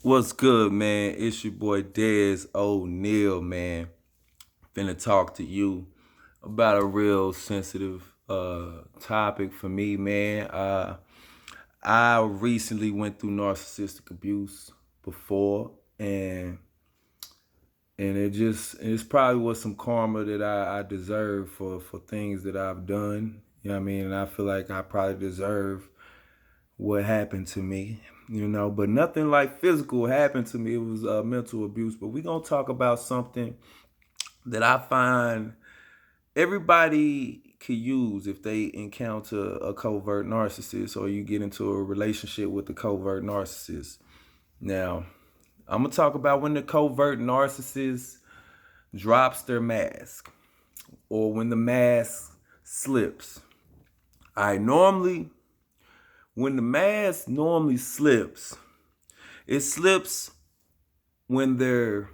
What's good, man? It's your boy Dez O'Neal, man. Finna talk to you about a real sensitive topic for me, man. I recently went through narcissistic abuse before, and it's probably was some karma that I deserve for things that I've done. You know what I mean? And I feel like I probably deserve what happened to me, but nothing like physical happened to me. It was mental abuse. But we're going to talk about something that I find everybody could use if they encounter a covert narcissist or you get into a relationship with a covert narcissist. Now, I'm going to talk about when the covert narcissist drops their mask or when the mask slips. Normally, when the mask normally slips, it slips when they're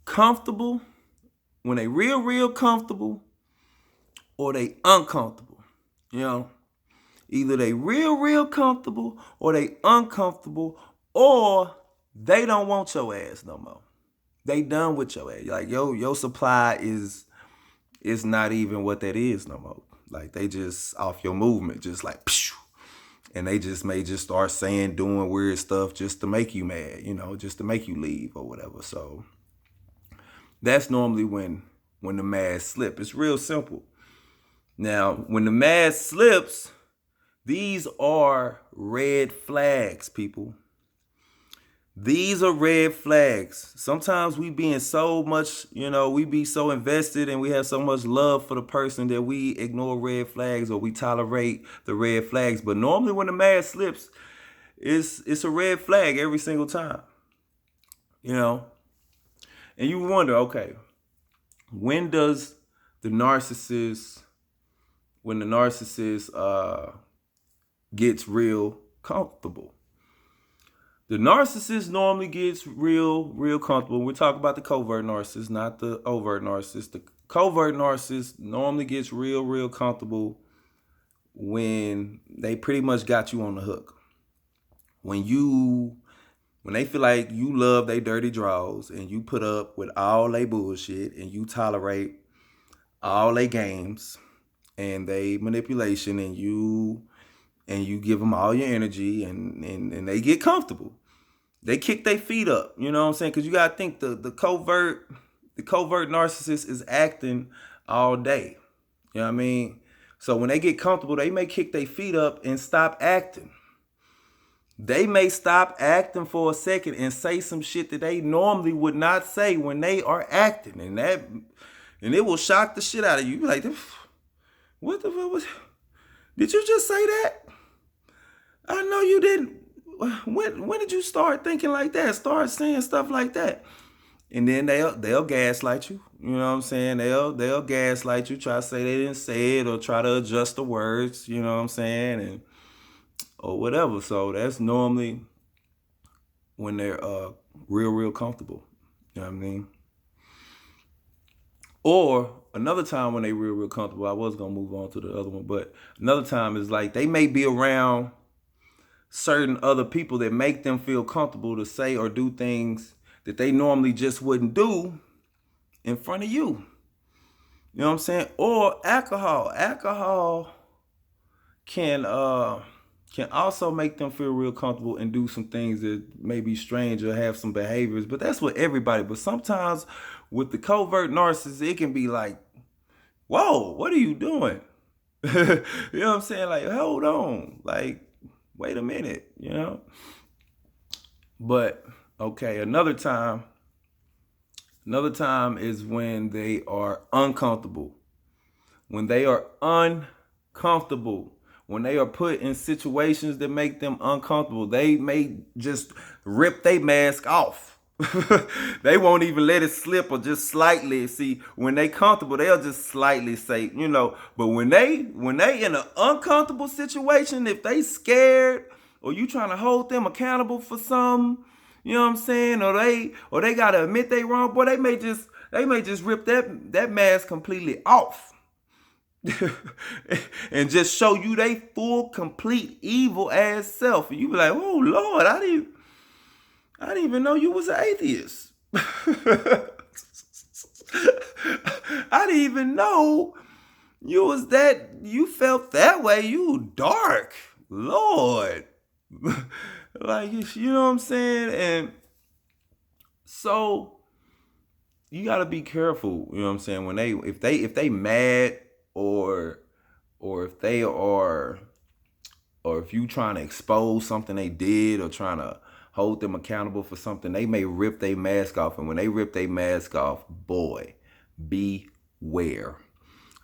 comfortable, when they real comfortable, or they uncomfortable. You know, either they real comfortable, or they uncomfortable, or they don't want your ass no more. They done with your ass. Like your supply is not even what that is no more. Like they just off your movement, just like phew. And they just may just start saying, doing weird stuff just to make you mad, just to make you leave or whatever. So that's normally when the mask slip. It's real simple. Now, when the mask slips, these are red flags, people. These are red flags. Sometimes we be in so much, we be so invested and we have so much love for the person that we ignore red flags or we tolerate the red flags. But normally when the mask slips, it's a red flag every single time. You know? And you wonder, okay, when does the narcissist when the narcissist gets real comfortable? The narcissist normally gets real comfortable. We're talking about the covert narcissist, not the overt narcissist. The covert narcissist normally gets real comfortable when they pretty much got you on the hook. When they feel like you love their dirty draws and you put up with all they bullshit and you tolerate all they games and they manipulation and you give them all your energy and they get comfortable. They kick their feet up, you know what I'm saying? Because you got to think the covert narcissist is acting all day. You know what I mean? So when they get comfortable, they may kick their feet up and stop acting. They may stop acting for a second and say some shit that they normally would not say when they are acting. And it will shock the shit out of you. You be like, what the fuck was, did you just say that? I know you didn't. When did you start thinking like that? Start saying stuff like that. And then they'll gaslight you. You know what I'm saying? They'll gaslight you, try to say they didn't say it or try to adjust the words, you know what I'm saying? And or whatever. So that's normally when they're real comfortable. You know what I mean? Or another time when they real comfortable, I was gonna move on to the other one, but another time is like they may be around certain other people that make them feel comfortable to say or do things that they normally just wouldn't do in front of you. You know what I'm saying? Or alcohol. Alcohol can also make them feel real comfortable and do some things that may be strange or have some behaviors. But that's with everybody. But sometimes with the covert narcissist, it can be like, whoa, what are you doing? You know what I'm saying? Like, hold on. Like, wait a minute, But okay, another time is when they are uncomfortable. When they are uncomfortable. When they are put in situations that make them uncomfortable, they may just rip their mask off. They won't even let it slip or just slightly. See, when they comfortable, they'll just slightly say, But when they in an uncomfortable situation, if they scared or you trying to hold them accountable for something, you know what I'm saying, or they gotta admit they wrong, boy, they may just rip that mask completely off. And just show you they full, complete, evil ass self. And you be like, oh Lord, I didn't. I didn't even know you was an atheist. I didn't even know you felt that way. You dark. Lord. Like, you know what I'm saying? And so you gotta be careful, you know what I'm saying, when if they mad, or if they are, or if you trying to expose something they did, or trying to hold them accountable for something, they may rip their mask off. And when they rip their mask off, boy, beware.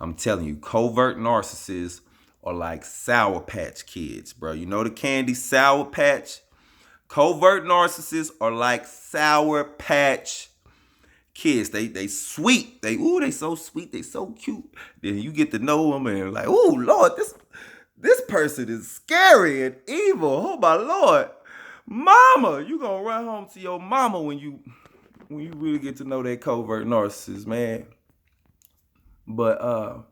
I'm telling you, covert narcissists are like Sour Patch Kids, bro. You know the candy Sour Patch? Covert narcissists are like Sour Patch Kids. They sweet. They so sweet. They so cute. Then you get to know them and like, ooh, Lord, this person is scary and evil. Oh my Lord. Mama, you gonna run home to your mama when you really get to know that covert narcissist, man. But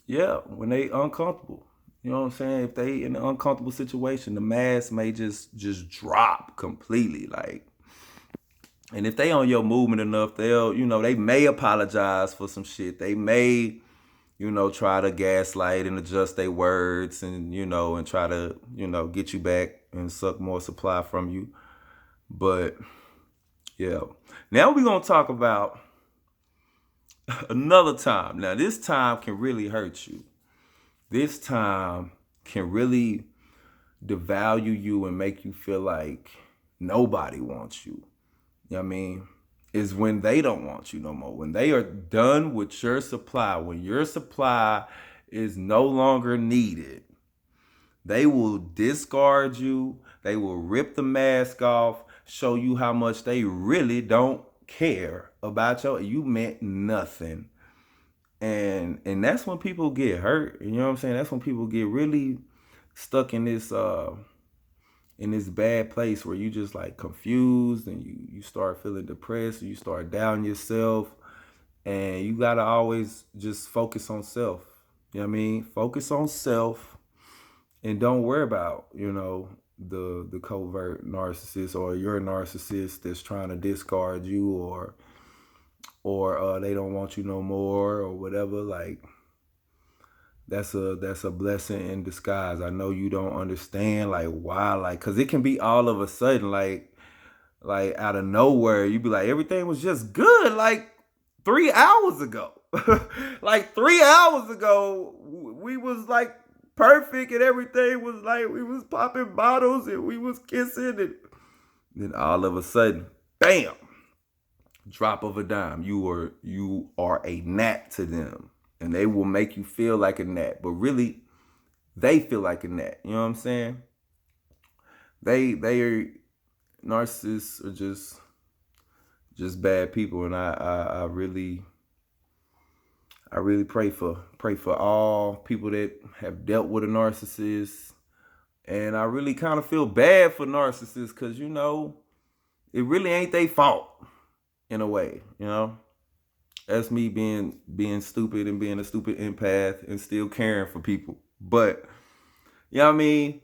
yeah, when they uncomfortable, you know what I'm saying? If they in an uncomfortable situation, the mask may just drop completely. Like, and if they on your movement enough, they'll, they may apologize for some shit. They may, try to gaslight and adjust their words, and, and try to, get you back and suck more supply from you. But yeah. Now we're going to talk about another time. Now this time can really hurt you. This time can really devalue you and make you feel like nobody wants you. You know what I mean? Is when they don't want you no more. When they are done with your supply, when your supply is no longer needed, they will discard you. They will rip the mask off, show you how much they really don't care about you meant nothing. And that's when people get hurt. You know what I'm saying? That's when people get really stuck in this bad place where you just like confused, and you start feeling depressed, you start doubting yourself, and you gotta always just focus on self. You know what I mean? Focus on self, and don't worry about, the covert narcissist or your narcissist that's trying to discard you, or they don't want you no more, or whatever. Like, that's a blessing in disguise. I know you don't understand, like, why, like, because it can be all of a sudden, like out of nowhere. You be like, everything was just good like 3 hours ago. Like 3 hours ago, we was like perfect, and everything was like, we was popping bottles and we was kissing, and then all of a sudden, bam, drop of a dime, you are a gnat to them, and they will make you feel like a gnat, but really they feel like a gnat. You know what I'm saying? They are narcissists, are just bad people, and I really pray for all people that have dealt with a narcissist. And I really kind of feel bad for narcissists, because it really ain't their fault in a way. That's me being stupid and being a stupid empath and still caring for people. But you know what I mean,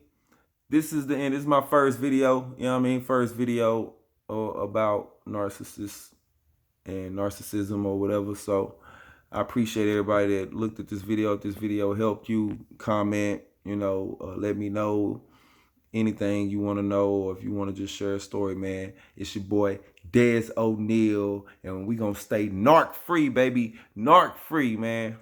this is the end. This is my first video, you know what I mean? First video about narcissists and narcissism or whatever. So I appreciate everybody that looked at this video. If this video helped you, comment, let me know anything you want to know, or if you want to just share a story, man. It's your boy, Des O'Neal, and we going to stay narc free, baby. Narc free, man.